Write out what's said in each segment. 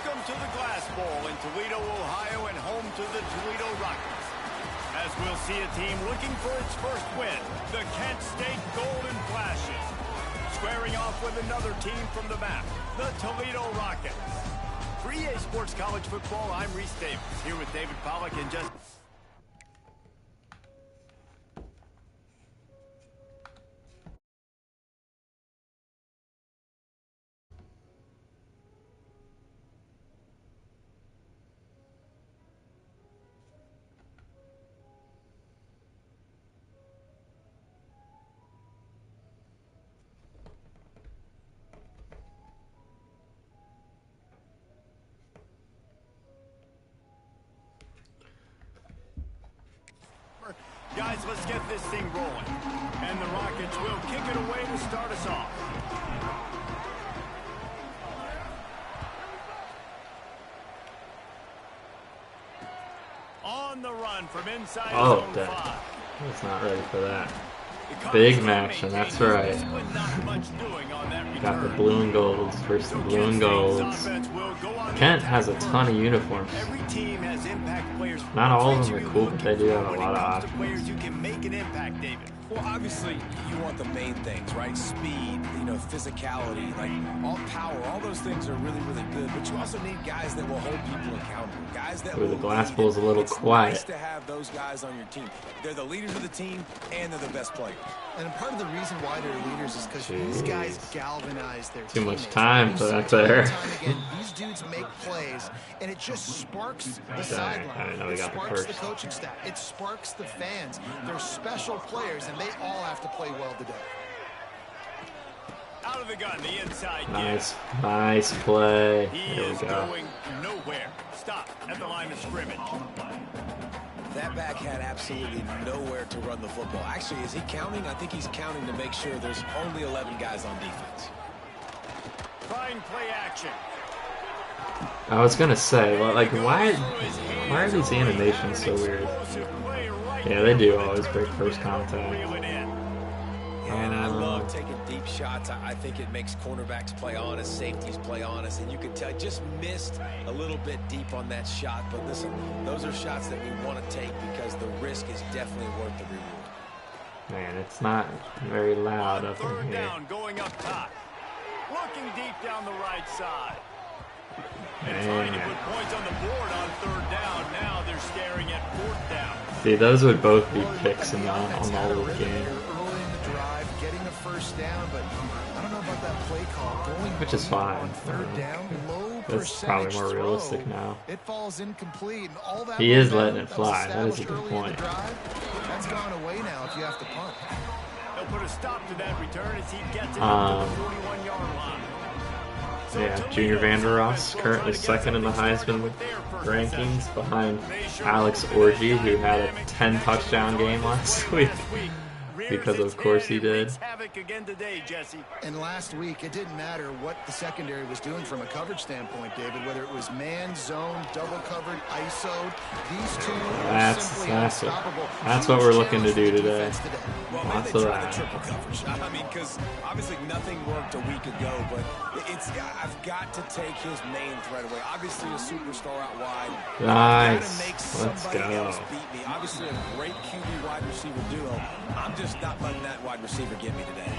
Welcome to the Glass Bowl in Toledo, Ohio, and home to the Toledo Rockets. As we'll see a team looking for its first win, the Kent State Golden Flashes. Squaring off with another team from the map, the Toledo Rockets. For EA Sports College Football, I'm Reese Davis, here with David Pollack and just... Guys, let's get this thing rolling. And the Rockets will kick it away to start us off. On the run from inside zone 5. I was not ready for that. Big action, that's right. Got the blue and golds versus the blue and golds. Kent has a ton of uniforms. Not all of them are cool, but they do have a lot of options. Well, obviously, you want the main things, right? Speed, physicality, like all power, all those things are really, really good. But you also need guys that will hold people accountable. Guys that will. The Glass Bowl's a little quiet. It's nice to have those guys on your team. They're the leaders of the team, and they're the best players. And part of the reason why they're leaders is because these guys galvanize their Too much time for that there. These dudes make plays, and it just sparks the sideline. It sparks the coaching staff. It sparks the fans. They're special players, and they all have to play well today. Out of the gun, the inside. Nice play. There we go. Going nowhere. Stop at the line of scrimmage. That back had absolutely nowhere to run the football. Actually, is he counting? I think he's counting to make sure there's only 11 guys on defense. Trying play action. I was gonna say, well, like, why are these animations so weird? Yeah, they do always break first contact. And I love taking deep shots. I think it makes cornerbacks play honest, safeties play honest, and you can tell I just missed a little bit deep on that shot. But listen, those are shots that we want to take because the risk is definitely worth the reward. Man, it's not very loud up in Third here. down, going up top. Looking deep down the right side. And trying to put points on the board on third down. Now they're staring at fourth down. See, those would both be picks on the old game. Getting the first down, but I don't know about that play call. Which is fine. Third down, low That's probably more realistic now. It falls incomplete, and all that He is letting it fly. That is a good point. That's gone away now if you have to punt. They'll put a stop to that return as he gets it up to the 41-yard line. Yeah, Junior Vander Ross currently second in the Heisman rankings behind Alex Orji, who had a 10-touchdown game last week. Because of course he did. And last week, it didn't matter what the secondary was doing from a coverage standpoint, David, whether it was man, zone, double covered, ISO. These two are simply unstoppable. That's what we're looking to do today. Well, lots of that. Triple coverage. I mean, because obviously nothing worked a week ago, but I've got to take his main threat away. Obviously a superstar out wide. Nice. Let's go. Beat me. Obviously a great QB wide receiver duo. I'm just not letting that wide receiver get me today.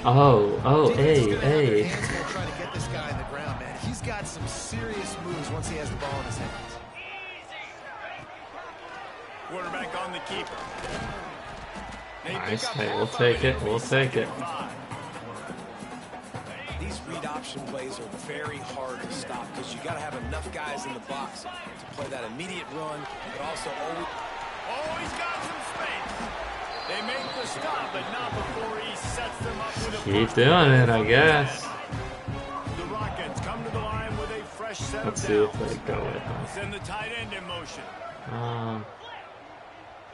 Hey. Trying to get this guy in the ground, man. He's got some serious moves once he has the ball in his hands. Quarterback on the keeper. Nice. Hey, we'll take it. We'll take it. These read option plays are very hard to stop because you got to have enough guys in the box to play that immediate run, but also always got some space. They make the stop, but not before he sets them up with a Keep doing it, I guess. The Rockets come to the line with a fresh set Let's of see if downs. they go with it. Send the tight end in motion.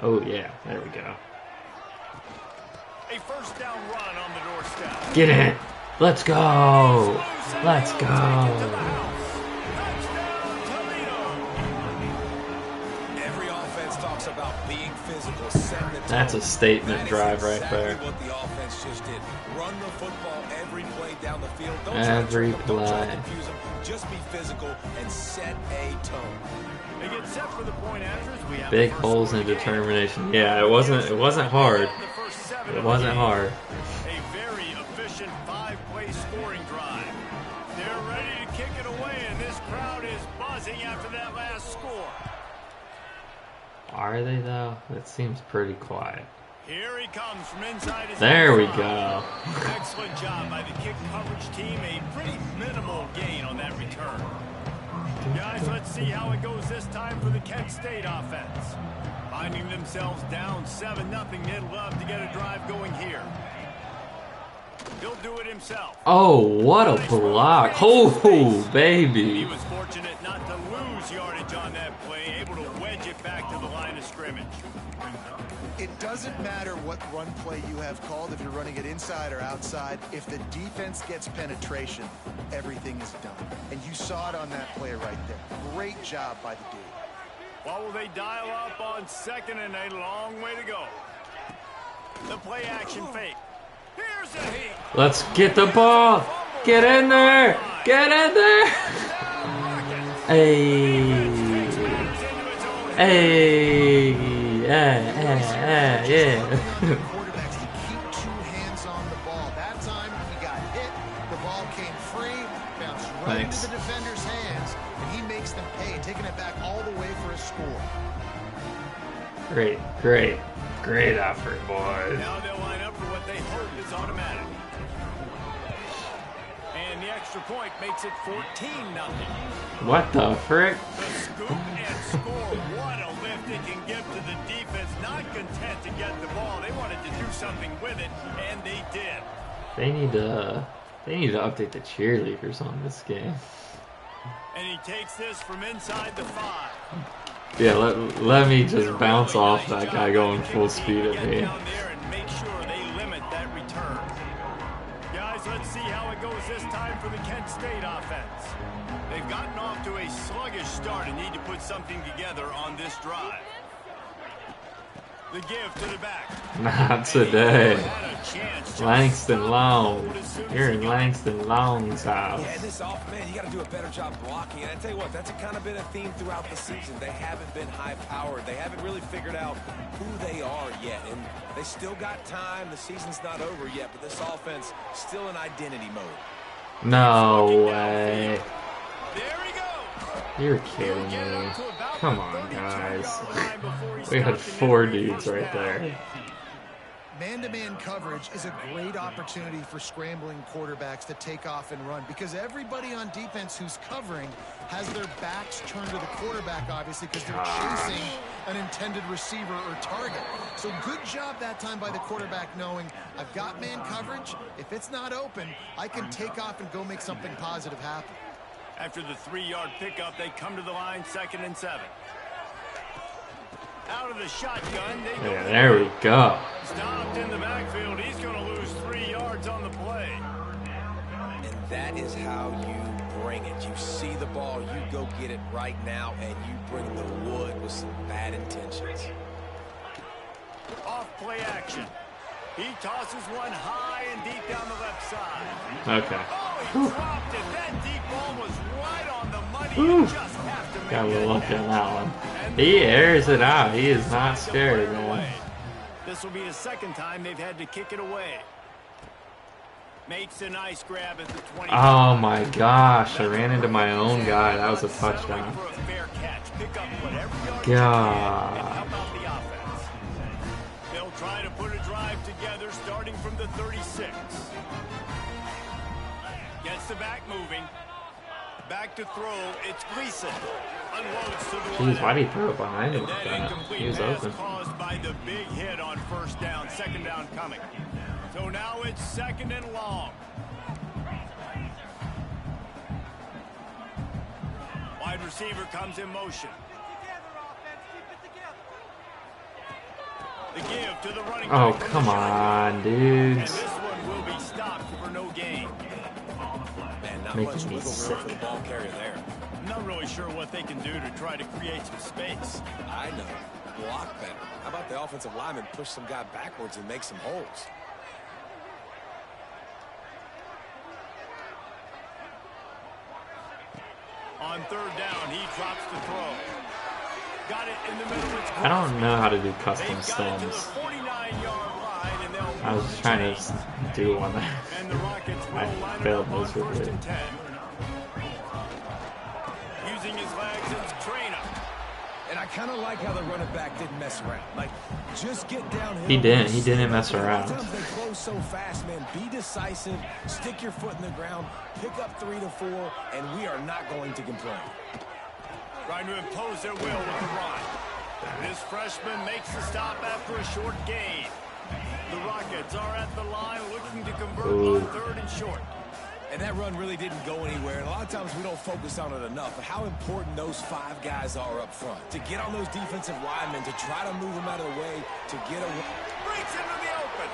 Oh yeah, there we go. A first down run on the doorstep. Get it. Let's go. Let's go. every offense talks about being physical. That's a statement drive right there. What the offense just did. Run the football every play down the field. Every play. Just be physical and set a tone. They get set for the point after. We have Big holes in determination. Yeah, it wasn't hard. It wasn't hard. A very efficient 5-play scoring drive. They're ready to kick it away, and this crowd is buzzing after that last score. Are they though? It seems pretty quiet. Here he comes from inside his There we go. Excellent job by the kick coverage team. A pretty minimal gain on that return. Guys, let's see how it goes this time for the Kent State offense. Finding themselves down 7-0, they'd love to get a drive going here. He'll do it himself. Oh, what a block. Oh, baby. He was fortunate not to lose yardage on that play, able to wedge it back to the line of scrimmage. It doesn't matter what run play you have called, if you're running it inside or outside. If the defense gets penetration, everything is done. And you saw it on that play right there. Great job by the D. What will they dial up on second and a long way to go? The play action fake. Here's a heat. Let's get the ball. Get in there. Get in there. Hey. Hey. Yeah. Quarterbacks to keep 2 hands on the ball. That time he got hit. The ball came free, bounced right into the defender's hands, and he makes them pay, taking it back all the way for a score. Great effort, boys. Now they'll line up for what they hope is automatic. And the extra point makes it 14-0. What the frick? The scoop and score. What a lift it can give to the defense. Not content to get the ball. They wanted to do something with it, and they did. They need to update the cheerleaders on this game. And he takes this from inside the 5. Yeah, let me just bounce off that guy going full speed at me. Down there and make sure they limit that return. Guys, let's see how it goes this time for the Kent State offense. They've gotten off to a sluggish start and need to put something together on this drive. The give to the back. Not today. Langston Long. You're in Langston Long's house. Yeah, this off, man, you got to do a better job blocking. And I tell you what, that's kind of been a theme throughout the season. They haven't been high-powered. They haven't really figured out who they are yet. And they still got time. The season's not over yet, but this offense still in identity mode. No way. There he goes. You're kidding me. Come on, guys. We had 4 dudes right there. Man-to-man coverage is a great opportunity for scrambling quarterbacks to take off and run, because everybody on defense who's covering has their backs turned to the quarterback, obviously, because they're chasing an intended receiver or target. So good job that time by the quarterback knowing, I've got man coverage. If it's not open, I can take off and go make something positive happen. After the 3-yard pickup, they come to the line, 2nd and 7. Out of the shotgun, they go. Yeah, there we go. Stopped in the backfield. He's going to lose 3 yards on the play. And that is how you bring it. You see the ball, you go get it right now, and you bring the wood with some bad intentions. Off play action. He tosses one high and deep down the left side. Okay. Oh, he dropped it. That deep ball was right on the money. Ooh. You just have to make Got a little it. lucky on that one. He airs it out. He is not scared, man. This will be the 2nd time they've had to kick it away. Makes a nice grab at the 20. Oh my gosh, I ran into my own guy. That was a touchdown. God. They'll try to put a drive together starting from the 36. Gets the back moving. Back to throw. It's Gleason. Unloads to the Jeez, why did he throw it behind him like that? incomplete He was pass open. caused by the big hit on 1st down. 2nd down coming. So now it's 2nd and long. Wide receiver comes in motion. The give to the running Oh, back. come on, And dudes. this one will be stopped for no gain. Man, not Making much me wiggle sick. room for the ball carrier there. I'm not really sure what they can do to try to create some space. I know. Block better. How about the offensive lineman push some guy backwards and make some holes? On third down, he drops the throw. Got it in the middle. I don't know how to do custom stems. I was just trying to do one that I failed miserably. Using his legs and train up. And I kind of like how the running back didn't mess around. Like, just get downhill. He didn't mess around. Sometimes they close so fast, man. Be decisive. Stick your foot in the ground. Pick up 3 to 4, and we are not going to complain. Trying to impose their will with the run. This freshman makes the stop after a short gain. The Rockets are at the line looking to convert on third and short. And that run really didn't go anywhere. And a lot of times we don't focus on it enough. But how important those 5 guys are up front. To get on those defensive linemen, to try to move them out of the way, to get away. Breaks into the open.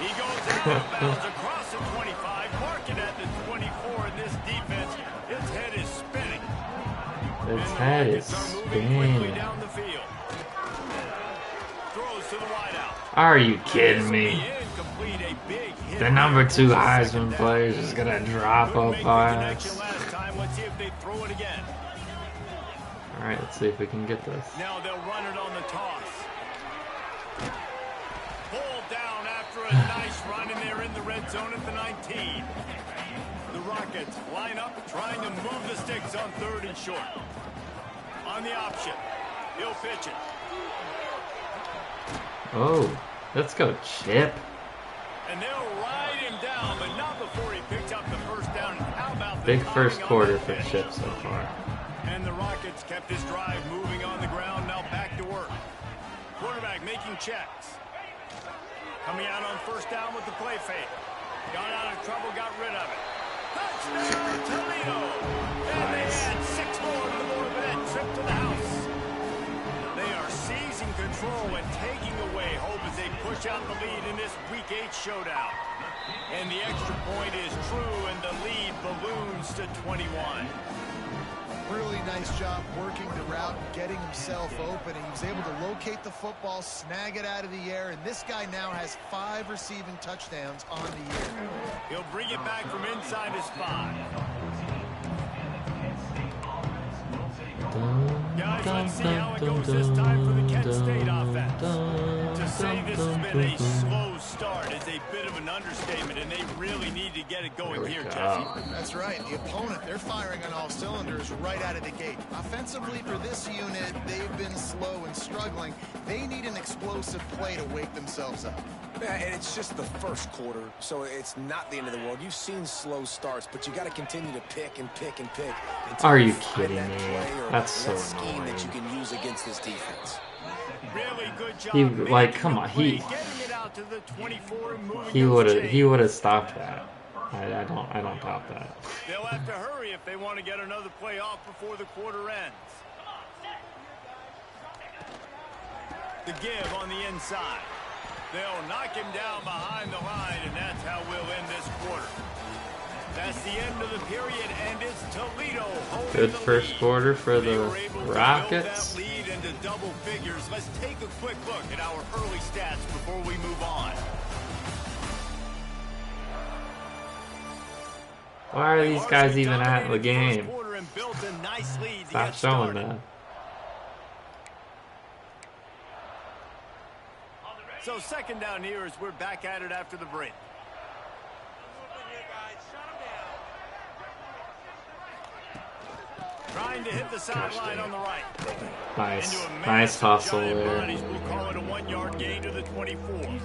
He goes out of bounds across the 25, marking at the 24. And this defense, its head is spinning. Its head is spinning. Down the field. Throws to the wideout. Are you kidding me? The number 2 Heisman player is just gonna drop a pass. Alright, let's see if we can get this. Now they'll run it on the toss. Pulled down after a nice run, and they're in the red zone at the 19. The Rockets line up, trying to move the sticks on third and short. On the option, he'll pitch it. Oh, let's go, Chip. And they'll ride him down, but not before he picks up the first down. How about big first quarter for Chip so far. And the Rockets kept his drive moving on the ground. Now back to work. Quarterback making checks. Coming out on first down with the play fake. Got out of trouble, got rid of it. Touchdown, Toledo! And they add 6 more to the board with that trip to the house. They are seizing control and taking away hope as they push out the lead in this Week 8 showdown. And the extra point is true, and the lead balloons to 21. Really nice job working the route, getting himself open, and he was able to locate the football, snag it out of the air, and this guy now has 5 receiving touchdowns on the year. He'll bring it back from inside his 5. Guys, let's see how it goes this time for the Kent State offense. To say this has been a slow start is a bit of an understatement, and they really need to get it going here, Jesse. That's right. The opponent, they're firing on all cylinders right out of the gate. Offensively, for this unit, they've been slow and struggling. They need an explosive play to wake themselves up. Yeah, and it's just the first quarter, so it's not the end of the world. You've seen slow starts, but you got to continue to pick and pick and pick. Are you kidding me? That's so annoying. That you can use against this defense. Really good job. He like, come on, he would have stopped that. I don't doubt that. They'll have to hurry if they want to get another play off before the quarter ends. The give on the inside. They'll knock him down behind the line, and that's how we'll end this quarter. That's the end of the period, and it's Toledo holding good the first lead. quarter for the That Rockets. lead into double figures. Let's take a quick look at our early stats before we move on. Why are these guys even at the game? Stop showing that. So second down here as we're back at it after the break. Trying to hit the sideline on the right. Nice hustle there. We'll call it a 1-yard gain to the 24.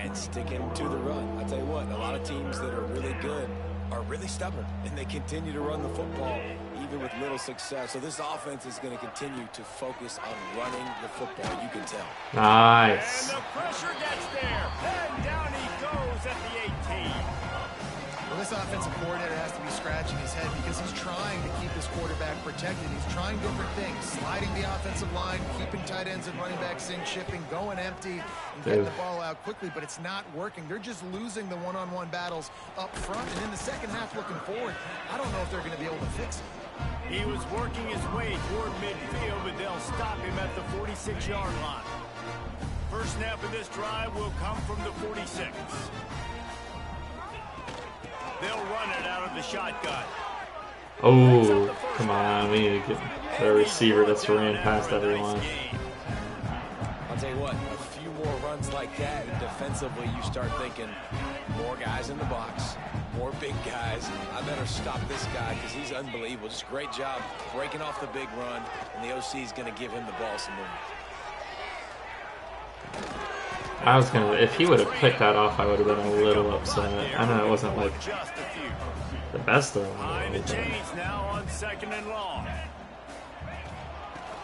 And sticking to the run. I tell you what, a lot of teams that are really good are really stubborn, and they continue to run the football even with little success. So this offense is going to continue to focus on running the football, you can tell. Nice. And the pressure gets there. And down he goes at the 18. Well, this offensive coordinator has to be scratching his head because he's trying to keep his quarterback protected. He's trying different things, sliding the offensive line, keeping tight ends and running backs in, shipping, going empty, and getting the ball out quickly, but it's not working. They're just losing the one-on-one battles up front, and in the second half looking forward, I don't know if they're going to be able to fix it. He was working his way toward midfield, but they'll stop him at the 46-yard line. First snap of this drive will come from the 46. They'll run it out of the shotgun. Oh, come on. We need to get the receiver that's ran past everyone. I'll tell you what, a few more runs like that, and defensively you start thinking more guys in the box, more big guys. I better stop this guy because he's unbelievable. Just a great job breaking off the big run, and the OC is going to give him the ball some more. I was gonna, if he would have picked that off, I would have been a little upset. I know it wasn't like the best of them. Now on 2nd and long.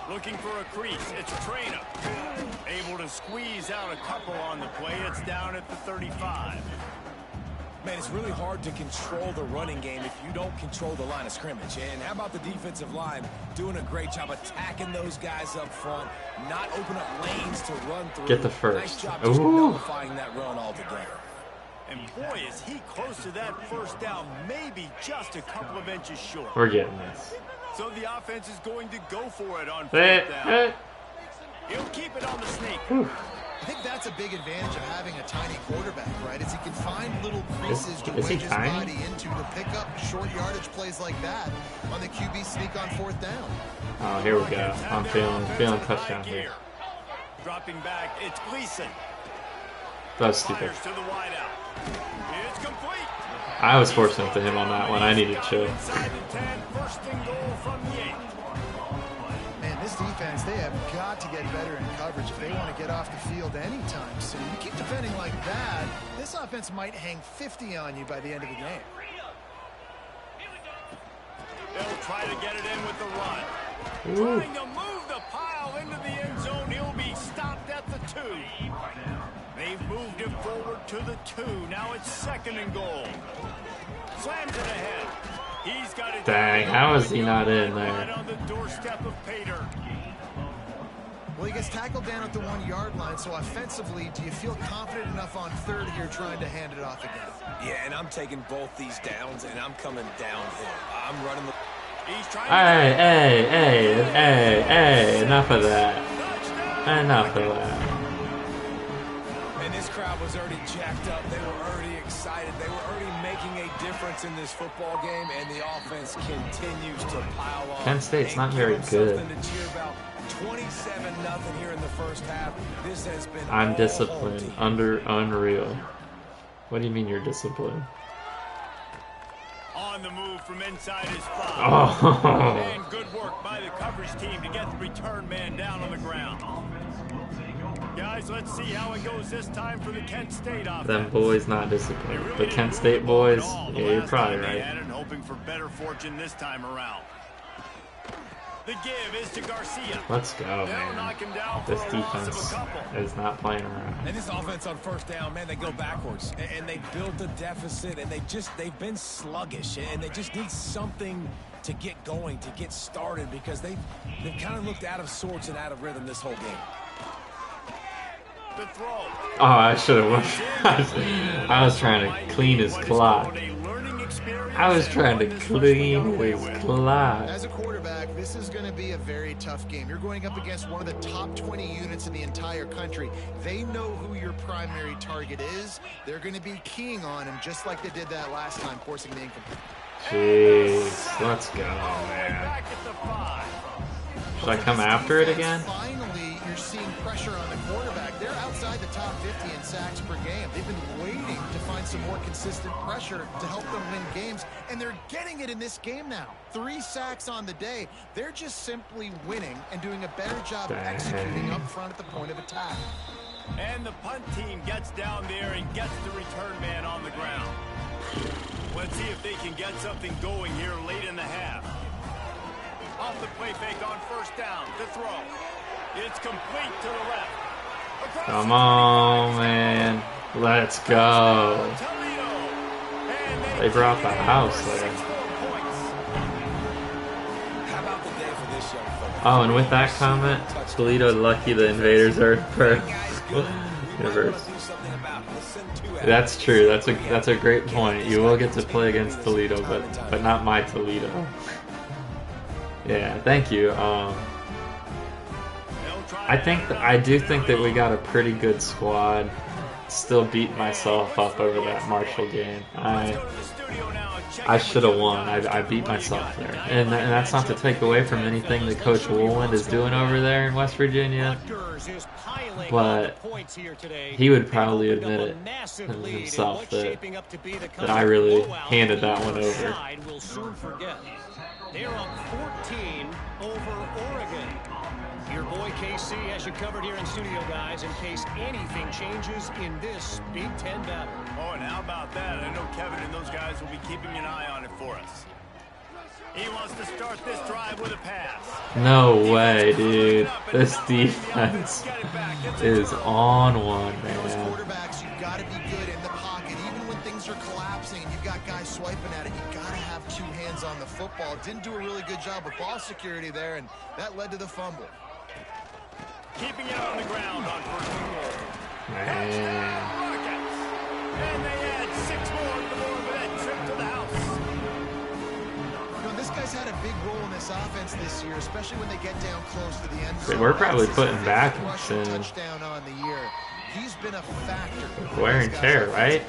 Looking for a crease. It's Trainer. Able to squeeze out a couple on the play. It's down at the 35. Man, it's really hard to control the running game if you don't control the line of scrimmage. And how about the defensive line doing a great job attacking those guys up front, not open up lanes to run through. Get the first. Nice job just nullifying that run altogether. And boy, is he close to that first down, maybe just a couple of inches short. We're getting this. So the offense is going to go for it on 4th down. He'll keep it on the sneak. I think that's a big advantage of having a tiny quarterback, right? Is he can find little creases to wedge his body into to pick up short yardage plays like that on the QB sneak on 4th down. Oh, here we go. I'm feeling touchdown here. Dropping back, it's Gleason. That was stupid. To the wideout. It's complete. I was fortunate to him on that one. I needed to chill. Inside the 10, 1st and goal from the 8. Man, this defense, they have got to get better in coverage if they want to get off the field anytime soon. You keep defending like that, this offense might hang 50 on you by the end of the game. They'll try to get it in with the run. Ooh. Trying to move the pile into the end zone. He'll be stopped at the 2. They've moved him forward to the 2. Now it's 2nd and goal. Slams it ahead. He's got it. Dang, how is he not in Right there? on the doorstep of Pater. Well, he gets tackled down at the 1-yard line, so offensively, do you feel confident enough on 3rd here trying to hand it off again? Yeah, and I'm taking both these downs, and I'm coming downhill. I'm running the... He's trying Hey, enough of that. Enough of that. And this crowd was already jacked up. They were already excited. They were already making a difference in this football game, and the offense continues to pile on. Kent State's not very good. 27-0 here in the first half. This has been I'm disciplined. Unreal. What do you mean you're disciplined? on the move from inside his 5. Oh. And good work by the coverage team to get the return man down on the ground. Guys, let's see how it goes this time for the Kent State offense. Them boys not disciplined. The Kent State boys, yeah, you're probably right. Hoping for better fortune this time around. The give is to Garcia. Let's go, man. This defense is not playing around. And this offense on 1st down, man, they go backwards. And they built a deficit, and they've been sluggish. And they just need something to get going, to get started, because they've kind of looked out of sorts and out of rhythm this whole game. The throw. Oh, I should have won. I was trying to clean his clock. I was trying to clean his clock. As a quarterback, this is going to be a very tough game. You're going up against one of the top 20 units in the entire country. They know who your primary target is. They're going to be keying on him just like they did that last time, forcing the incomplete. Jeez, let's go, man. Should I come after it again? Finally, you're seeing pressure on the quarterback. They're outside the top 50 in sacks per game. They've been waiting to find some more consistent pressure to help them win games, and they're getting it in this game now. 3 sacks on the day. They're just simply winning and doing a better job of executing up front at the point of attack. And the punt team gets down there and gets the return man on the ground. Let's see if they can get something going here late in the half. Off the play fake on 1st down. The throw. It's complete to the left. Come on, man. Let's go. They brought the house there. Oh, and with that comment, Toledo lucky the invaders are per universe. That's true. That's a great point. You will get to play against Toledo, but not my Toledo. Yeah, thank you. I do think that we got a pretty good squad. still beat myself up over that Marshall game. I should have won. I beat myself there. And that's not to take away from anything that Coach Woolland is doing over there in West Virginia. But he would probably admit it himself that I really handed that one over. They're up 14 over Oregon. Your boy KC has you covered here in studio, guys, in case anything changes in this Big Ten battle. Oh, and how about that? I know Kevin and those guys will be keeping an eye on it for us. He wants to start this drive with a pass. No way, dude. This defense is on one, man. Quarterbacks, you've got to be good in the pocket. Even when things are collapsing and you've got guys swiping at it, you've got to have two hands on the football. Didn't do a really good job with ball security there, and that led to the fumble. Keeping it on the ground on first and goal. Man. And they add 6 more to the board with that trip to the house. You know, this guy's had a big role in this offense this year, especially when they get down close to the end zone. We're probably putting back in touchdown on the year. He's been a factor. Wear and tear, right?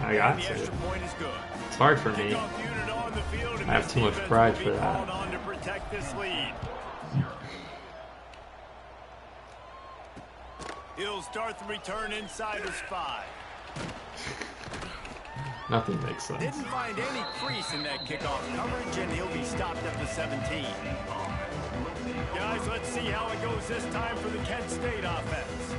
I got to. It's hard for me. I have too much pride for that. He'll start the return inside his 5. Nothing makes sense. Didn't find any crease in that kickoff coverage, and he'll be stopped at the 17. Guys, let's see how it goes this time for the Kent State offense.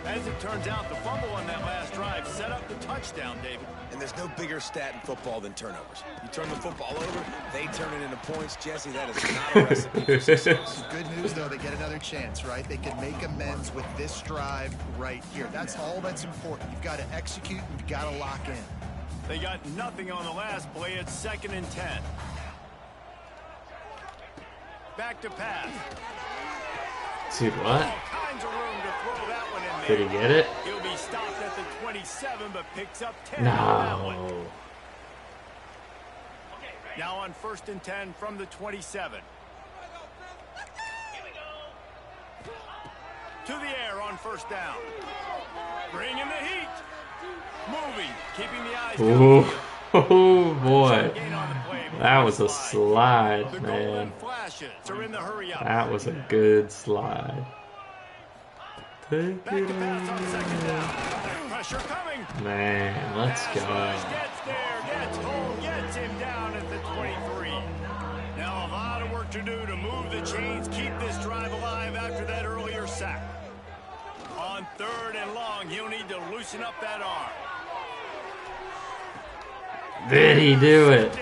As it turns out, the fumble on that last drive set up the touchdown, David. And there's no bigger stat in football than turnovers. You turn the football over, they turn it into points. Jesse, that is not a recipe for success. Good news, though, they get another chance, right? They can make amends with this drive right here. That's all that's important. You've got to execute and you've got to lock in. They got nothing on the last play. It's 2nd and 10. Back to pass. Dude, what? All kinds of room to throw that one in there. Did he get it? He'll be stopped at the 27, but picks up 10 No. on that one. Now on 1st and 10 from the 27. To the air on 1st down. Bringing the heat. Moving, keeping the eyes downfield. Oh, boy. That was a slide, man. That was a good slide. Take it on. Pressure coming. Man, let's go. Gets there, gets home, gets him down at the 23. Now a lot of work to do to move the chains, keep this drive alive after that earlier sack. On 3rd and long, he'll need to loosen up that arm. Did he do it?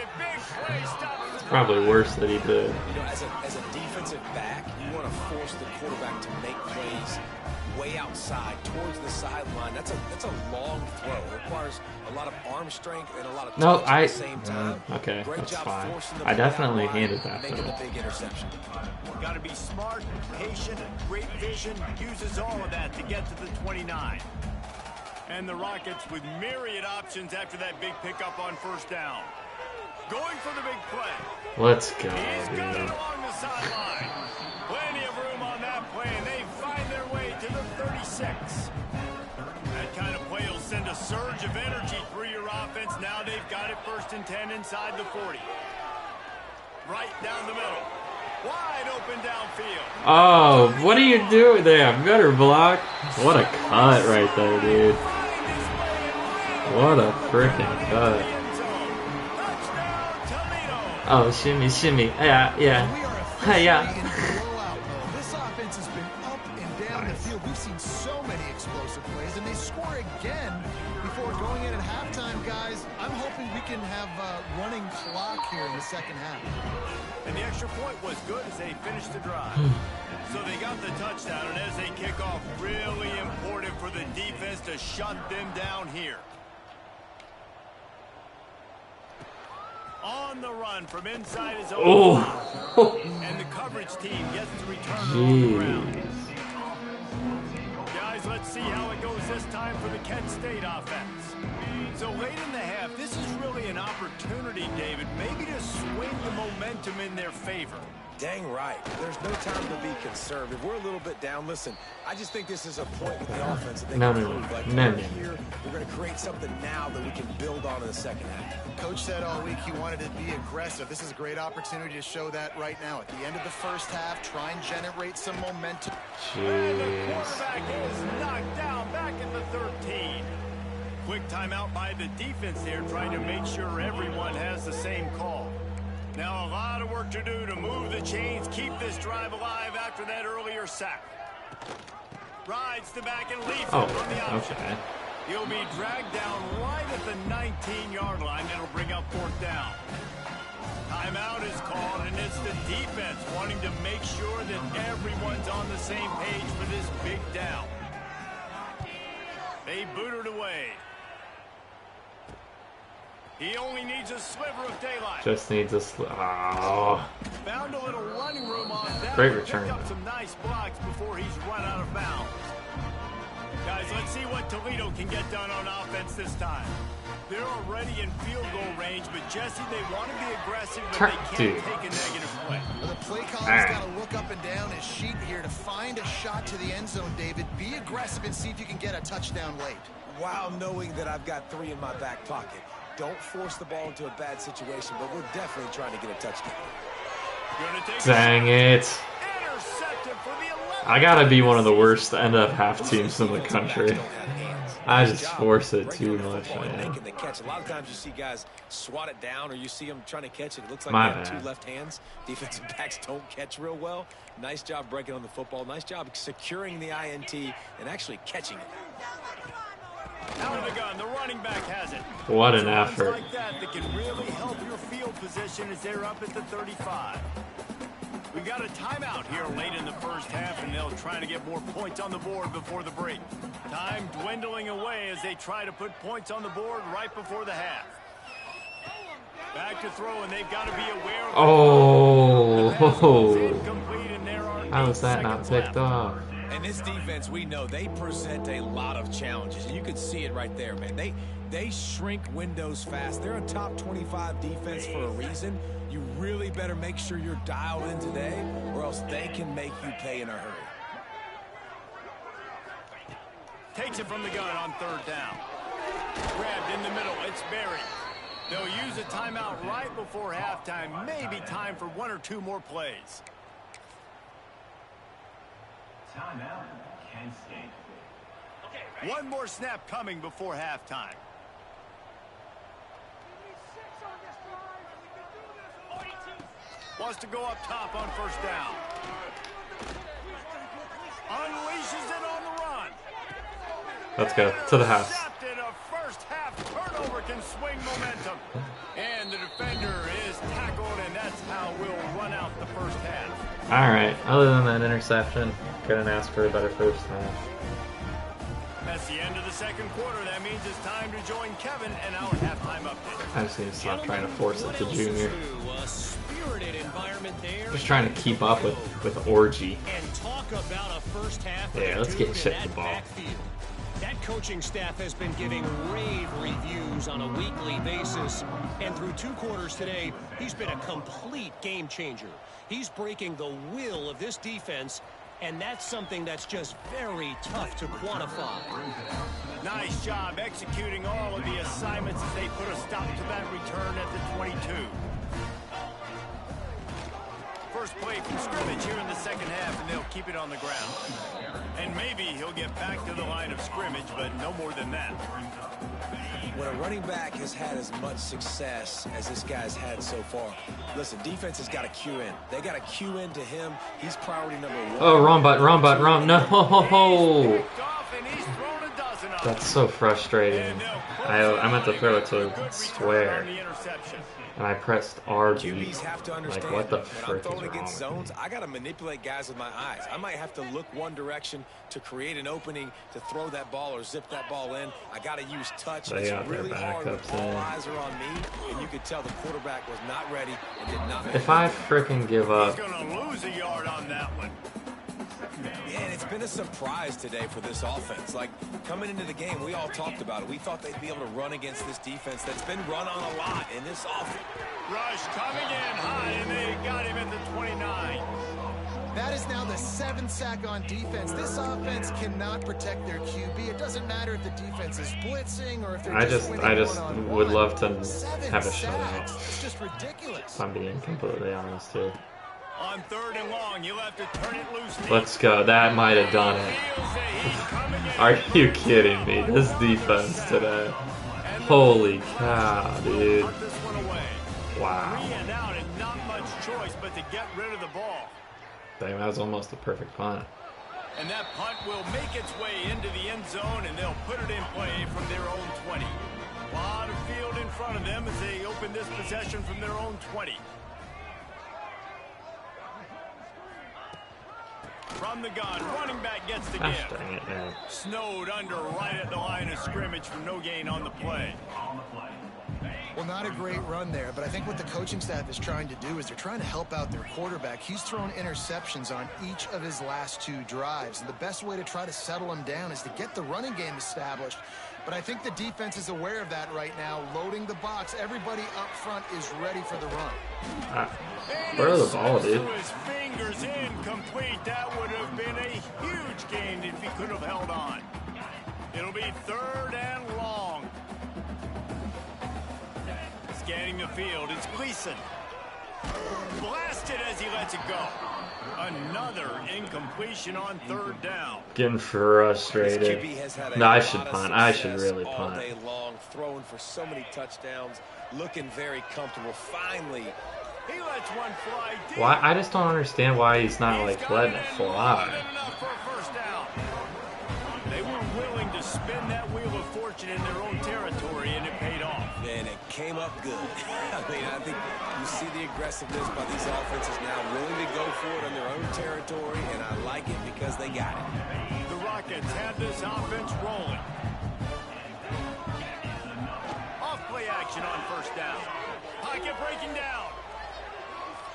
It's probably worse that he did. You know, as a defensive back, you want to force the quarterback to make plays way outside towards the sideline. That's a long throw. It requires a lot of arm strength and a lot of at the same time. Okay, Great that's job fine. forcing the I definitely ball out handed wide, that making though. a big interception. Got to be smart, patient, great vision. Uses all of that to get to the 29. And the Rockets with myriad options after that big pickup on 1st down. Going for the big play. Let's go, He's got it dude. along the sideline. Plenty of room on that play, and they find their way to the 36. That kind of play will send a surge of energy through your offense. Now they've got it 1st and 10 inside the 40. Right down the middle. Wide open downfield. Oh, what are you doing there? Gutter block. What a cut right there, dude. What a freaking cut. Oh, shimmy, shimmy. Yeah, yeah. Hey, yeah. This offense has been up and down the field. We've seen so many explosive plays, and they score again before going in at halftime, guys. I'm hoping we can have a running clock here in the 2nd half. And the extra point was good as they finished the drive. So they got the touchdown, and as they kick off, really important for the defense to shut them down here. On the run from inside his own. Oh. And the coverage team gets the return on the ground. Guys, let's see how it goes this time for the Kent State offense. So late in the half, this is really an opportunity, David, maybe to swing the momentum in their favor. Dang right. There's no time to be concerned. If we're a little bit down, listen, I just think this is a point with the offense that they can improve. Like, here, we're going to create something now that we can build on in the second half. Coach said all week he wanted to be aggressive. This is a great opportunity to show that right now. At the end of the first half, try and generate some momentum. And the quarterback is knocked down back at the 13. Quick timeout by the defense there, trying to make sure everyone has the same call. Now a lot of work to do to move the chains, keep this drive alive after that earlier sack. Rides the back and leaves him from the option. Okay. He'll be dragged down right at the 19-yard line. That'll bring up 4th down. Timeout is called, and it's the defense wanting to make sure that everyone's on the same page for this big down. They boot it away. He only needs a sliver of daylight. Just needs a oh. Found a little running room on that. Great return. Picked up some nice blocks before he's run out of bounds. Guys, let's see what Toledo can get done on offense this time. They're already in field goal range, but Jesse, they want to be aggressive, but they can't take a negative play. Well, the play caller's got to look up and down his sheet here to find a shot to the end zone, David. Be aggressive and see if you can get a touchdown late. While knowing that I've got 3 in my back pocket. Don't force the ball into a bad situation, but we're definitely trying to get a touchdown. Dang it. I gotta be one of the worst end of half teams in the country. I just force it too much, man. Making the catch. A lot of times you see guys swat it down, or you see them trying to catch it. It looks like they have 2 left hands. Defensive backs don't catch real well. Nice job breaking on the football. Nice job securing the INT and actually catching it. Out of the gun, the running back has it. What an effort. Like that can really help your field position as they're up at the 35. We got a timeout here late in the first half, and they'll try to get more points on the board before the break. Time dwindling away as they try to put points on the board right before the half. Back to throw, and they've got to be aware of how was that not picked off? And this defense, we know they present a lot of challenges, and you can see it right there, man. They shrink windows fast. They're a top 25 defense for a reason. You really better make sure you're dialed in today, or else they can make you pay in a hurry. Takes it from the gun on 3rd down. Grabbed in the middle. It's buried. They'll use a timeout right before halftime. Maybe time for 1 or 2 more plays. Timeout, Kent State. One more snap coming before halftime. Wants to go up top on 1st down. Unleashes it on the run. Let's go to the house. A first half turnover can swing momentum. And the defender is tackled, and that's how we'll run out the first half. All right. Other than that interception, couldn't ask for a better first half. That's the end of the second quarter. That means it's time to join Kevin and our halftime update. I just need to stop trying to force it to Junior. Just trying to keep up with Orgy. And talk about a first half. Yeah, let's get shit the ball. That coaching staff has been giving rave reviews on a weekly basis. And through 2 quarters today, he's been a complete game changer. He's breaking the will of this defense, and that's something that's just very tough to quantify. Nice job executing all of the assignments as they put a stop to that return at the 22. First play from scrimmage here in the second half, and they'll keep it on the ground. And maybe he'll get back to the line of scrimmage, but no more than that. When a running back has had as much success as this guy's had so far, listen, defense has got to cue in. They got to cue in to him. He's priority number 1. Oh, wrong button, wrong button, wrong. No. That's so frustrating. I meant to throw it to Square. And I pressed RB. Like, what the frick is wrong with me? Zones, I got to manipulate guys with my eyes. I might have to look one direction to create an opening to throw that ball or zip that ball in. I got to use touch. They got their really hard when backups all in. eyes are on me, and you could tell the quarterback was not ready and did not. If I frickin' give up. He's going to lose a yard on that one. And it's been a surprise today for this offense. Like, coming into the game, we all talked about it. We thought they'd be able to run against this defense that's been run on a lot in this offense. Rush coming in high, and they got him at the 29. That is now the 7th sack on defense. This offense cannot protect their QB. It doesn't matter if the defense is blitzing or if they're I just would love to have a shutout. It's just ridiculous. If I'm being completely honest here. On 3rd and long, you'll have to turn it loose. Let's go. That might have done it. Are you kidding me? This defense today. Holy cow, dude. Wow. 3 and out and not much choice but to get rid of the ball. Dang, that was almost a perfect punt. And that punt will make its way into the end zone, and they'll put it in play from their own 20. A lot of field in front of them as they open this possession from their own 20. From the gun, running back gets the give. Dang it, man. Snowed under right at the line of scrimmage for no gain on the play. Well, not a great run there, but I think what the coaching staff is trying to do is they're trying to help out their quarterback. He's thrown interceptions on each of his last 2 drives, and the best way to try to settle him down is to get the running game established. But I think the defense is aware of that right now, loading the box. Everybody up front is ready for the run. Where the ball, dude? His fingers incomplete. That would have been a huge gain if he could have held on. It'll be 3rd and long. Scanning the field, it's Gleason. Blasted as he lets it go. Another incompletion on 3rd down. Getting frustrated. No, I should punt. I should really punt. All day long, throwing for so many touchdowns, looking very comfortable. Finally, he lets one fly deep. Why? I just don't understand why he's not like letting it fly. They were willing to spin that wheel of fortune in their own territory, and it paid off. And it came up good. I mean, I think you see the aggressiveness by these offenses now, willing to go for it in their own territory, and I like it because they got it. The Rockets had this offense rolling. Off play action on 1st down. Pocket breaking down.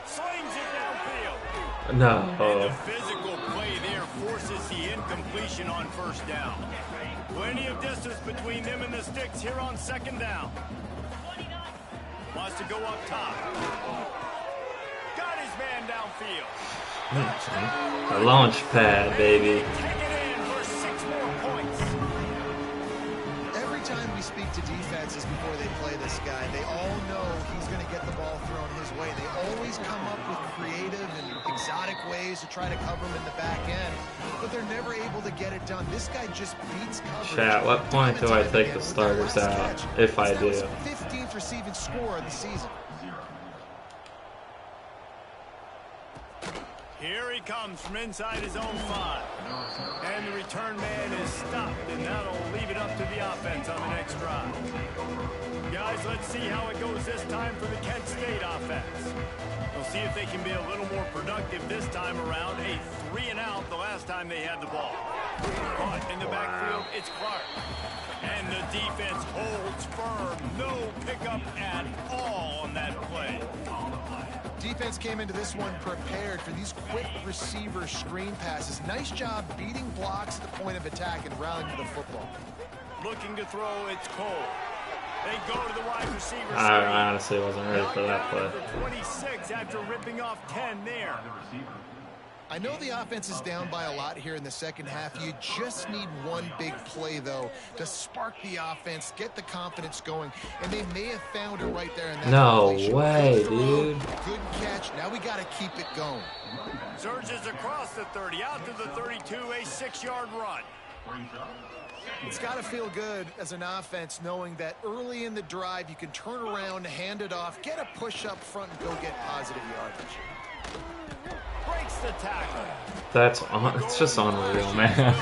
Slings it downfield. No. And the physical play there forces the incompletion on 1st down. Plenty of distance between them and the sticks here on 2nd down. Wants to go up top. Got his man downfield. A launch pad, baby. Take it in for 6 more points. Every time we speak to defenses before they play this guy, they all know he's going to get the ball thrown his way. They always come up with creative and exotic ways to try to cover him in the back end, but they're never able to get it done. This guy just beats coverage. Chat, what point do I take the starters out, if I do? 15th receiving score of the season. Here he comes from inside his own 5. And the return man is stopped, and that'll leave it up to the offense on the next drive. Guys, let's see how it goes this time for the Kent State offense. We'll see if they can be a little more productive this time around. A 3 and out the last time they had the ball. But in the backfield, it's Clark. And the defense holds firm. No pickup at all on that play. Defense came into this one prepared for these quick receiver screen passes. Nice job beating blocks at the point of attack and rallying to the football. Looking to throw, it's Cole. They go to the wide receiver. I honestly wasn't ready for that play. 26 after ripping off 10 there. I know the offense is down by a lot here in the second half. You just need one big play, though, to spark the offense, get the confidence going, and they may have found it right there in that completion. Way, dude. Good catch. Now we got to keep it going. Surges across the 30, out to the 32, a 6-yard run. It's got to feel good as an offense knowing that early in the drive you can turn around, hand it off, get a push up front, and go get positive yardage. Breaks the tackle. It's just unreal, man.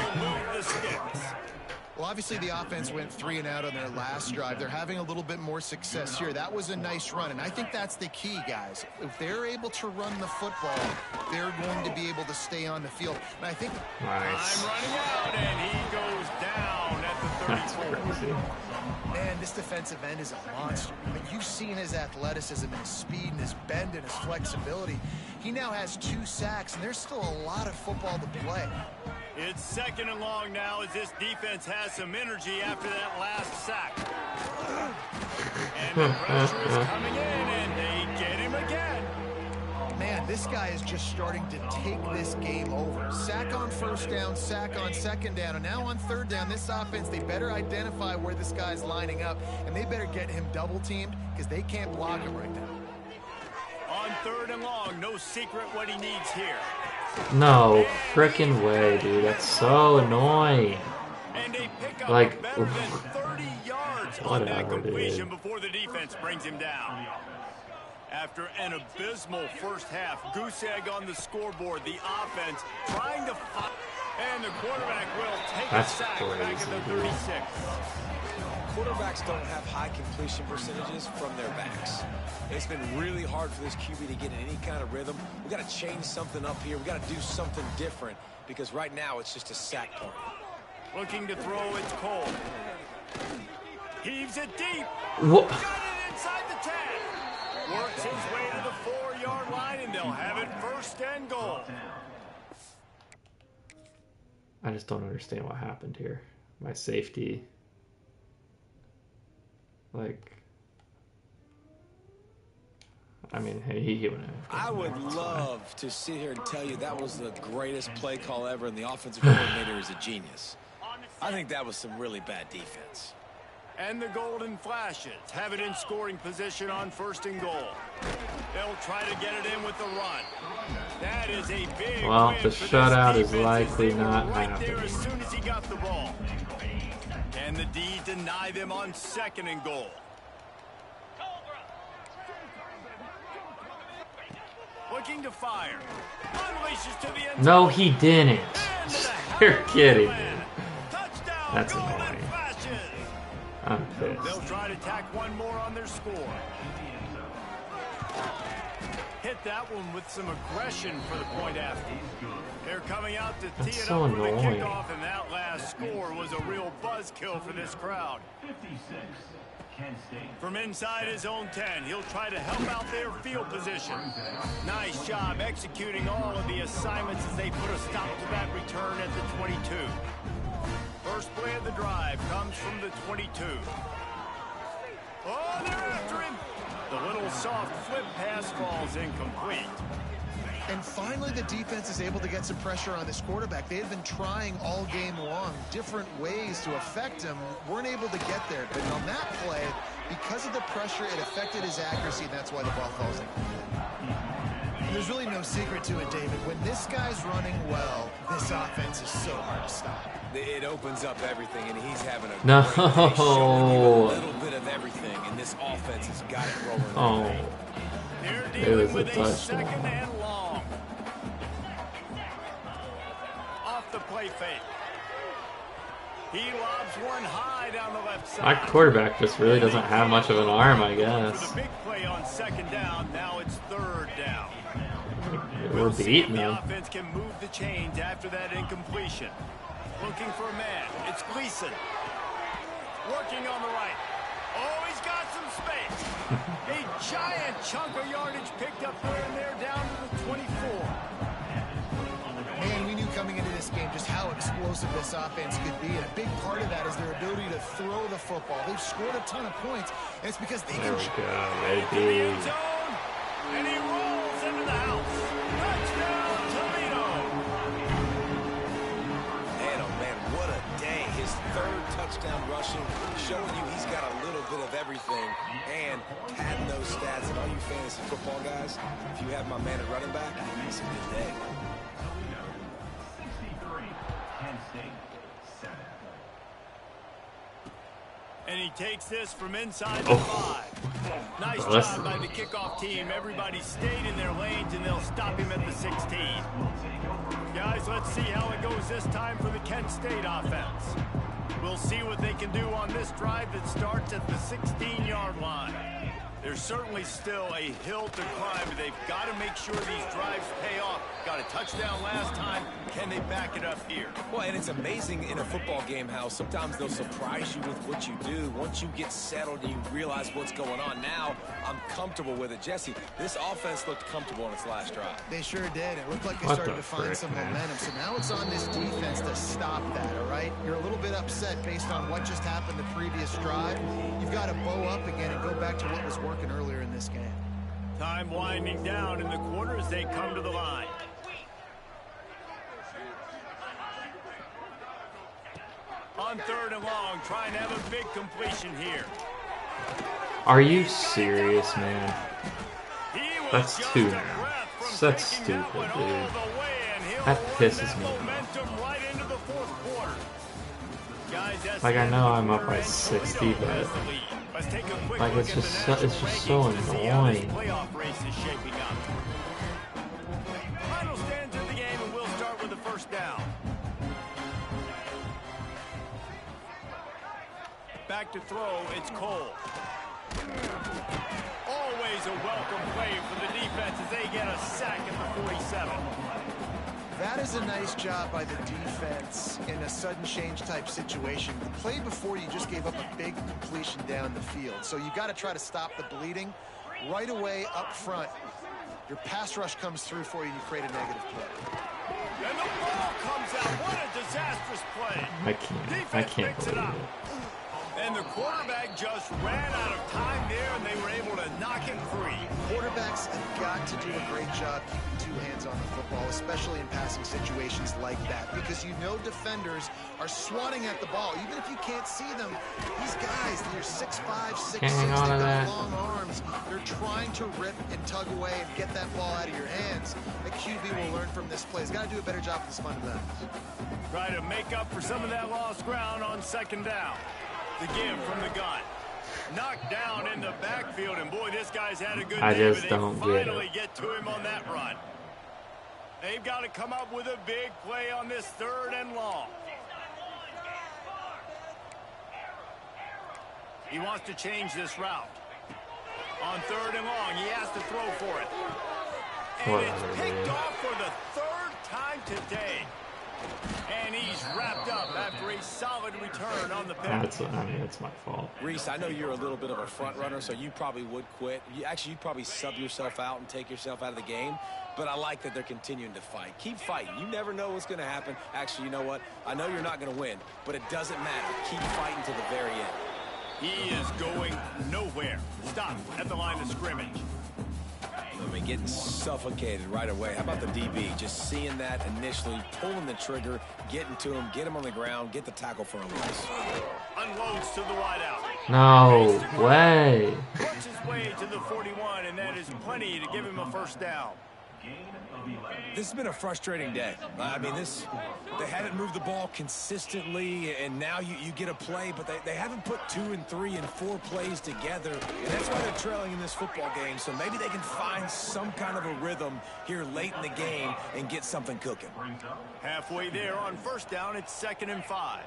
Well, obviously the offense went 3 and out on their last drive. They're having a little bit more success here. That was a nice run, and I think that's the key, guys. If they're able to run the football, they're going to be able to stay on the field. And I think nice. I'm running out, and he goes down at the That's crazy. Man, this defensive end is a monster. Like, you've seen his athleticism and his speed and his bend and his flexibility. He now has 2 sacks, and there's still a lot of football to play. It's 2nd and long now as this defense has some energy after that last sack. And the pressure is coming in, and they get him again. Man, this guy is just starting to take this game over. Sack on 1st down, sack on 2nd down, and now on 3rd down, this offense, they better identify where this guy's lining up, and they better get him double-teamed because they can't block him right now. On 3rd and long, no secret what he needs here. No frickin' way, dude. That's so annoying. And they pick up like, better than 30 yards on that whatever, completion dude. before the defense brings him down. After an abysmal first half, goose egg on the scoreboard, the offense trying to fight, and the quarterback will take a sack back at the 36. Quarterbacks don't have high completion percentages from their backs. It's been really hard for this QB to get in any kind of rhythm. We got to change something up here. We got to do something different because right now it's just a sack point. Looking to throw, it's Cole. Heaves it deep. What? Got it inside the 10. Works his way to the 4-yard line, and they'll have it 1st and goal. I just don't understand what happened here. My safety. Like, I mean, hey, he went in. I would love to sit here and tell you that was the greatest play call ever and the offensive coordinator is a genius. I think that was some really bad defense. And the Golden Flashes have it in scoring position on 1st and goal. They'll try to get it in with the run. That is a big Well, win the for shutout this is defense, likely as they were not right there happening. as soon as he got the ball. And the D deny them on 2nd and goal. Looking to fire. Unleashes to the end. No, he didn't. You're kidding me. Touchdown, That's Golden annoying. Flashes. I'm They'll pissed. try to tack one more on their score. Hit that one with some aggression for the point after. They're coming out to tee it so up for the annoying. kickoff, and that last score was a real buzzkill for this crowd. 56, Kent State. From inside his own 10, he'll try to help out their field position. Nice job executing all of the assignments as they put a stop to that return at the 22. First play of the drive comes from the 22. Oh, they're after him. The little soft flip pass falls incomplete. And finally, the defense is able to get some pressure on this quarterback. They had been trying all game long different ways to affect him. Weren't able to get there. But on that play, because of the pressure, it affected his accuracy, and that's why the ball falls in. There's really no secret to it, David. When this guy's running well, this offense is so hard to stop. It opens up everything, and he's having a No. great day showing you a little bit of everything, and this offense has got it rolling. Oh, They're it dealing was a with a touchdown. 2nd and long. Off the play fake. He lobs one high down the left side. my quarterback just really doesn't have much of an arm, I For guess. the big play on 2nd down, now it's 3rd down. We're See beating if the him. offense can move the chains after that incompletion. Looking for a man. It's Gleason. Working on the right. Oh, he's got some space. A giant chunk of yardage picked up there and there down to the 24. Man, we knew coming into this game just how explosive this offense could be, and a big part of that is their ability to throw the football. They've scored a ton of points, and it's because they There can... we go, To the baby. end zone, and he rolls into the house. Touchdown, Toledo. Man, oh man, what a day. His 3rd touchdown rushing, showing you he's got a little bit of everything, and padding those stats. And all you fantasy football guys, if you have my man at running back, it's a good day. 63, Kent State, 7. And he takes this from inside the 5. Nice job by the kickoff team. Everybody stayed in their lanes, and they'll stop him at the 16. Guys, let's see how it goes this time for the Kent State offense. We'll see what they can do on this drive that starts at the 16-yard line. There's certainly still a hill to climb, but they've got to make sure these drives pay off. Got a touchdown last time. Can they back it up here? Well, and it's amazing in a football game how sometimes they'll surprise you with what you do. Once you get settled and you realize what's going on, now I'm comfortable with it. Jesse, this offense looked comfortable on its last drive. They sure did. It looked like they started to find some momentum. So now it's on this defense to stop that, all right? You're a little bit upset based on what just happened the previous drive. You've got to bow up again and go back to what was working earlier in this game. Time winding down in the quarter as they come to the line. On 3rd and long, trying to have a big completion here. Are you serious, man? That's two now. That's stupid, dude. That pisses me off. Like, I know I'm up by 60, but like it's just so annoying. Final stands of the game, and we'll start with the first down. Back to throw, it's Cole. Always a welcome play for the defense as they get a sack at the 47. That is a nice job by the defense in a sudden change type situation. The play before, you just gave up a big completion down the field. So you got to try to stop the bleeding right away up front. Your pass rush comes through for you and you create a negative play. And the ball comes out. What a disastrous play. I can't believe it. And the quarterback just ran out of time there, and they were able to knock him free. Quarterbacks have got to do a great job keeping two hands on the football, especially in passing situations like that, because you know defenders are swatting at the ball. Even if you can't see them, these guys, they're 6'5", 6'6", they got long arms. They're trying to rip and tug away and get that ball out of your hands. The QB will learn from this play. He's got to do a better job with his fundamentals. Try to make up for some of that lost ground on 2nd down. The give from the gun. Knocked down in the backfield, and boy, this guy's had a good day. I just don't finally get to him on that run. They've got to come up with a big play on this 3rd and long. He wants to change this route. On 3rd and long, he has to throw for it. And it's picked off for the 3rd time today. And he's wrapped up after a solid return on the pitch. That's my fault. Reese, I know you're a little bit of a front runner, so you probably would quit. You'd probably sub yourself out and take yourself out of the game. But I like that they're continuing to fight. Keep fighting. You never know what's going to happen. Actually, you know what? I know you're not going to win, but it doesn't matter. Keep fighting to the very end. He is going nowhere. Stop at the line of scrimmage. I mean, getting suffocated right away. How about the DB? Just seeing that initially, pulling the trigger, getting to him, get him on the ground, get the tackle for a loss. Unloads to the wideout. No way. Works his way to the 41, and that is plenty to give him a 1st down. This has been a frustrating day. I mean, they haven't moved the ball consistently, and now you get a play, but they haven't put 2 and 3 and 4 plays together, and that's why they're trailing in this football game. So maybe they can find some kind of a rhythm here late in the game and get something cooking. Halfway there on 1st down, it's 2nd and 5.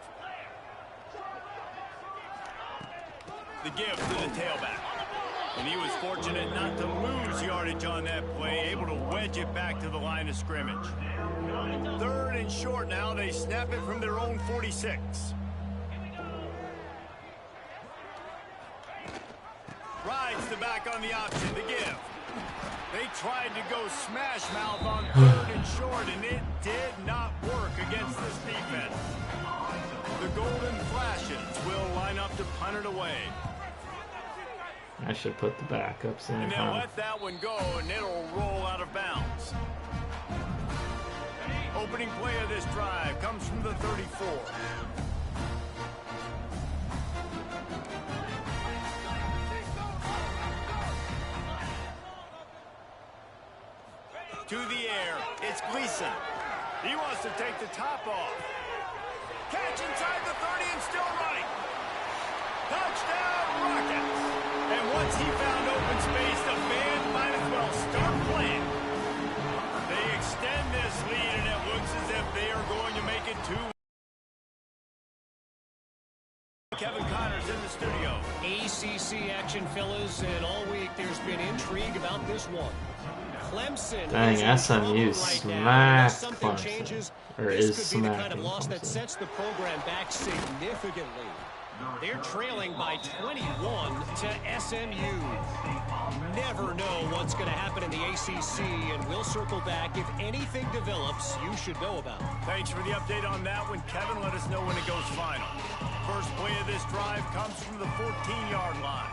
The give to the tailback. And he was fortunate not to lose yardage on that play, able to wedge it back to the line of scrimmage. 3rd and short now. They snap it from their own 46. Rides the back on the option, the give. They tried to go smash mouth on 3rd and short, and it did not work against this defense. The Golden Flashes will line up to punt it away. I should put the backups in. And they'll let that one go, and it'll roll out of bounds. Opening play of this drive comes from the 34. To the air, it's Gleason. He wants to take the top off. Catch inside the 30 and still running. Touchdown, Rockets. And once he found open space, the fans might as well start playing. They extend this lead, and it looks as if they are going to make it 2. Kevin Connors in the studio. He's ACC action, fellas, and all week there's been intrigue about this one. Clemson. Dang, SMU smacked Clemson. Changes, Or this is could be the kind of smacking loss that Clemson. sets the program back significantly. They're trailing by 21 to SMU. Never know what's going to happen in the ACC, and we'll circle back. If anything develops, you should know about it. Thanks for the update on that one, Kevin. Let us know when it goes final. First play of this drive comes from the 14-yard line.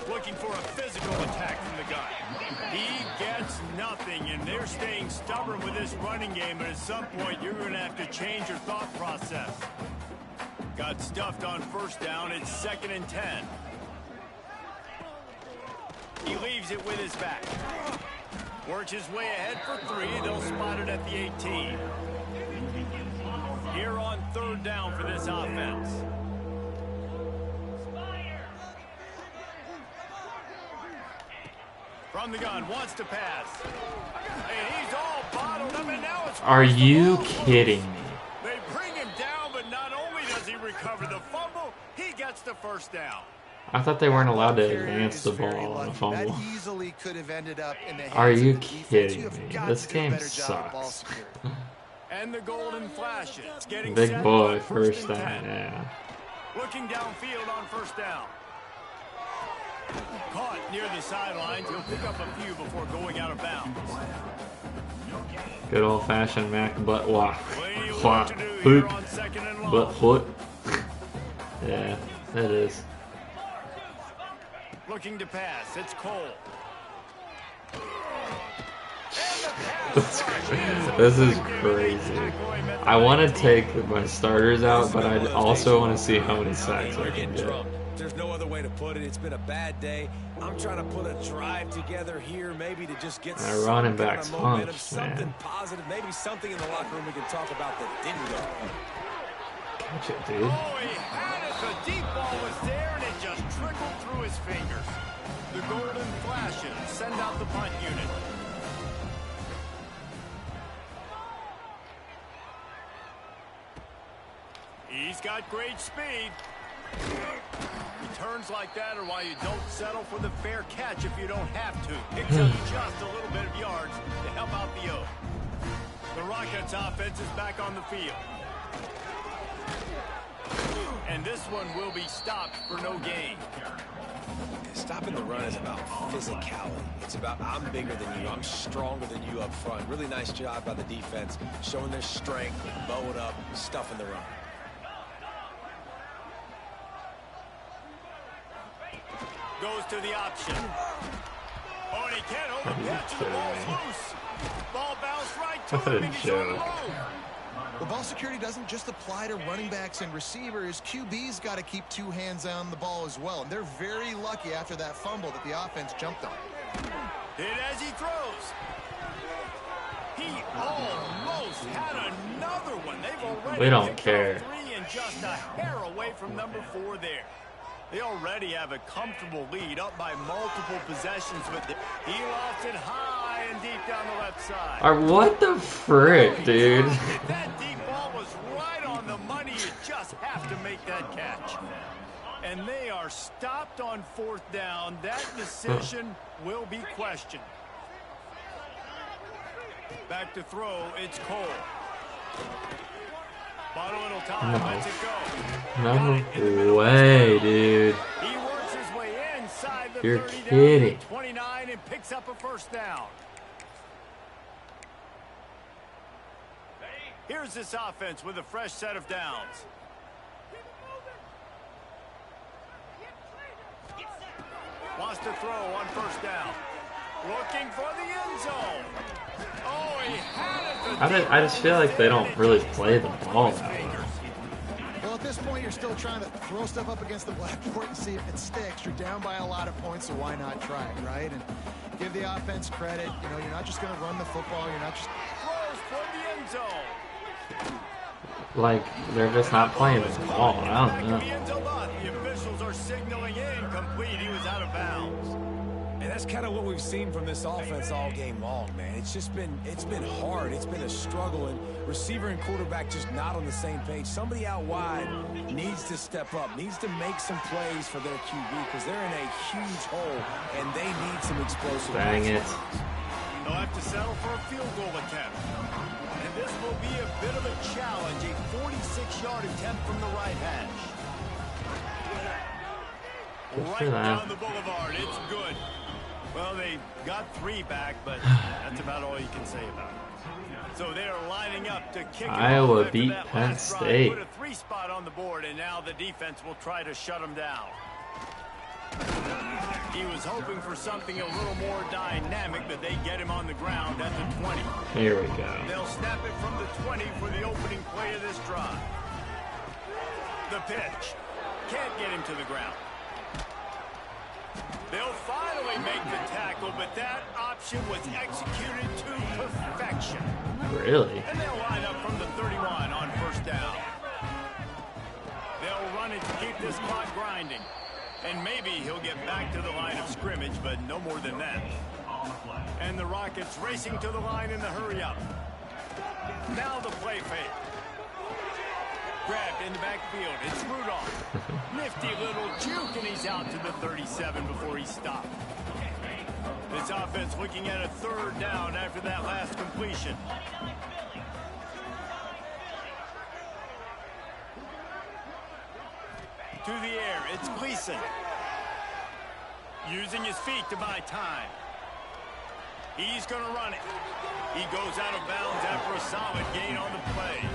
Looking for a physical attack from the gun. He gets nothing, and they're staying stubborn with this running game, and at some point you're going to have to change your thought process. Got stuffed on first down. It's 2nd and 10. He leaves it with his back. Works his way ahead for 3. They'll spot it at the 18. Here on 3rd down for this offense. From the gun, wants to pass. And he's all bottled up, and now it's... Are you kidding me? They bring him down, but not only does he recover the fumble, he gets the first down. I thought they weren't allowed to advance the ball on a fumble. That easily could have ended up in the hands Are you of the defense. kidding You have me? got This to do a game better job of ball sucks. security. And the golden flashes. Getting Big set boy, on first and down, 10. yeah. Looking downfield on first down. Caught near the sidelines. He'll pick up a few before going out of bounds. Good old-fashioned Mac butt walk. Plenty of work Walk. to do here Hoop. on 2nd and long. Butt foot. Yeah, it is. Looking to pass. It's Cole. This is crazy. I want to take my starters out, but I also want to see how many sacks I can get. There's no other way to put it. It's been a bad day. I'm trying to put a drive together here, maybe to just get My running some kind back's of momentum, pumped, something man. positive, maybe something in the locker room we can talk about that didn't go. Catch it, dude. Oh, he had it. The deep ball was there, and it just trickled through his fingers. The golden flashes send out the punt unit. He's got great speed. Returns like that are why you don't settle for the fair catch if you don't have to. Picks up just a little bit of yards to help out the O. The Rockets offense is back on the field. And this one will be stopped for no gain. Stopping the run is about physicality. It's about I'm bigger than you, I'm stronger than you up front. Really nice job by the defense, showing their strength, bow it up, stuffing the run. Goes to the option. Oh, and he can't hold the catch, and the ball's loose. Ball bounced right to What him, a and he's on the joke. road. Well, ball security doesn't just apply to running backs and receivers. QB's got to keep 2 hands on the ball as well. And they're very lucky after that fumble that the offense jumped on. Hit as he throws. He almost had another one. They've already We don't picked care. off 3 and just a hair away from number 4 there. They already have a comfortable lead up by multiple possessions, but he lost it high and deep down the left side. What the frick, dude? If that deep ball was right on the money, you just have to make that catch. And they are stopped on 4th down. That decision will be questioned. Back to throw, it's Cole. Bought a little time, lets it go. No way, dude. He works his way inside the You're 30 down kidding. to 29 and picks up a first down. Here's this offense with a fresh set of downs. Wants to throw on first down. Looking for the end zone. Oh, he had it. I just feel like they don't really play the ball that way. Well, at this point, you're still trying to throw stuff up against the blackboard and see if it sticks. You're down by a lot of points, so why not try it, right? And give the offense credit. You know, you're not just going to run the football. You're not just... Throws for the end zone. Like, they're just not playing the ball. I don't know. The officials are signaling incomplete. He was out of bounds. And that's kind of what we've seen from this offense all game long, man. It's been hard. It's been a struggle, and receiver and quarterback just not on the same page. Somebody out wide needs to step up, needs to make some plays for their QB because they're in a huge hole, and they need some explosive. Bang it. They'll have to settle for a field goal attempt. And this will be a bit of a challenge, a 46-yard attempt from the right hash. Right down the boulevard, it's good. Well, they got 3 back, but that's about all you can say about it. So they're lining up to kick Iowa beat Penn State. Put a 3 spot on the board, and now the defense will try to shut them down. He was hoping for something a little more dynamic, but they get him on the ground at the 20. Here we go. They'll snap it from the 20 for the opening play of this drive. The pitch. Can't get him to the ground. They'll finally make the tackle, but that option was executed to perfection. Really? And they'll line up from the 31 on first down. They'll run it to keep this clock grinding. And maybe he'll get back to the line of scrimmage, but no more than that. And the Rockets racing to the line in the hurry-up. Now the play fake. Grabbed in the backfield. It's Rudolph. Nifty little juke, and he's out to the 37 before he stopped. This offense looking at a 3rd down after that last completion. To the air, it's Gleason. Using his feet to buy time. He's going to run it. He goes out of bounds after a solid gain on the play.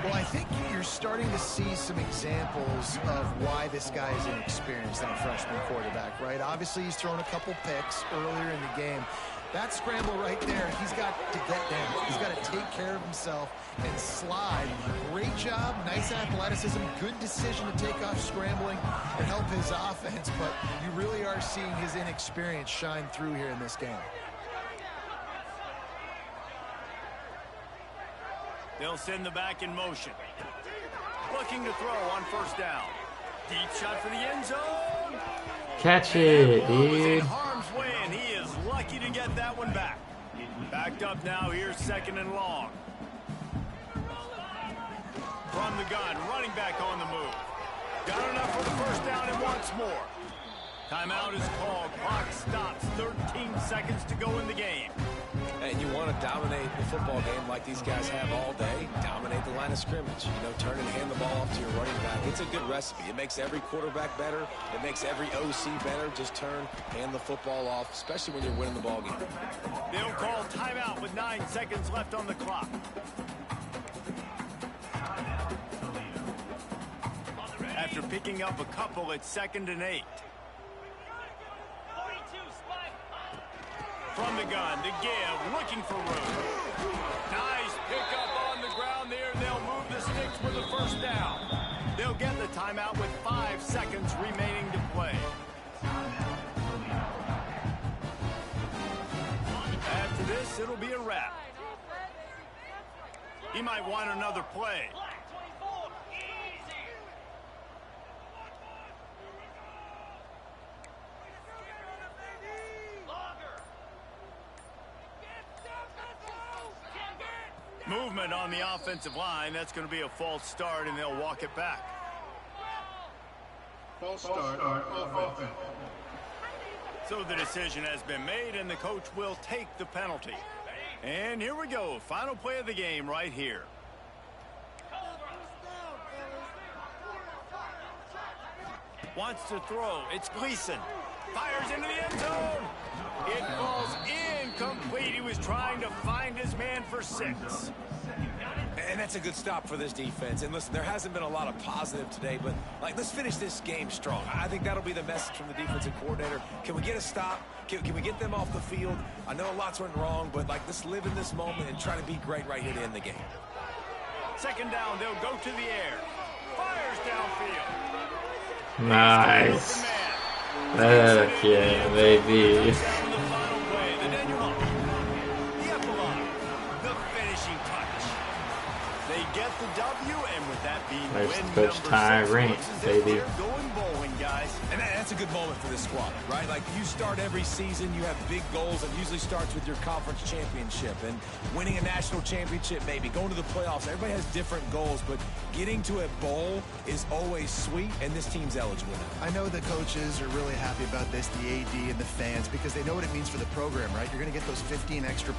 Well, I think you're starting to see some examples of why this guy is inexperienced on a freshman quarterback, right? Obviously, he's thrown a couple picks earlier in the game. That scramble right there, he's got to get down. He's got to take care of himself and slide. Great job, nice athleticism, good decision to take off scrambling and help his offense, but you really are seeing his inexperience shine through here in this game. They'll send the back in motion. Looking to throw on first down. Deep shot for the end zone. Catch it, dude. Harm's way, and he is lucky to get that one back. Backed up now. Here's 2nd and long. From the gun, running back on the move. Got enough for the first down and wants more. Timeout is called. Clock stops. 13 seconds to go in the game. And you want to dominate the football game like these guys have all day. Dominate the line of scrimmage. You know, turn and hand the ball off to your running back. It's a good recipe. It makes every quarterback better. It makes every OC better. Just turn, hand the football off, especially when you're winning the ball game. They'll call timeout with 9 seconds left on the clock. After picking up a couple, it's 2nd and 8. From the gun, the give, looking for room. Nice pickup on the ground there. They'll move the sticks for the first down. They'll get the timeout with 5 seconds remaining to play. After this, it'll be a wrap. He might want another play. Movement on the offensive line. That's going to be a false start, and they'll walk it back. False start of offense. So the decision has been made, and the coach will take the penalty. And here we go. Final play of the game right here. Wants to throw. It's Gleason. Fires into the end zone. It falls incomplete. He was trying to find his man for 6. And that's a good stop for this defense. And listen, there hasn't been a lot of positive today, but let's finish this game strong. I think that'll be the message from the defensive coordinator. Can we get a stop? Can we get them off the field? I know lots went wrong, but let's live in this moment and try to be great right here to end the game. 2nd down, they'll go to the air. Fires downfield. Nice. Heck yeah, baby. They They get the W, and with that being There's win Coach number Ty 6, Rink, looks as if baby. they're going bowling, guys. And that's a good moment for this squad, right? Like, you start every season, you have big goals. It usually starts with your conference championship and winning a national championship, maybe going to the playoffs. Everybody has different goals, but getting to a bowl is always sweet, and this team's eligible now. I know the coaches are really happy about this, the AD and the fans, because they know what it means for the program, right? You're going to get those 15 extra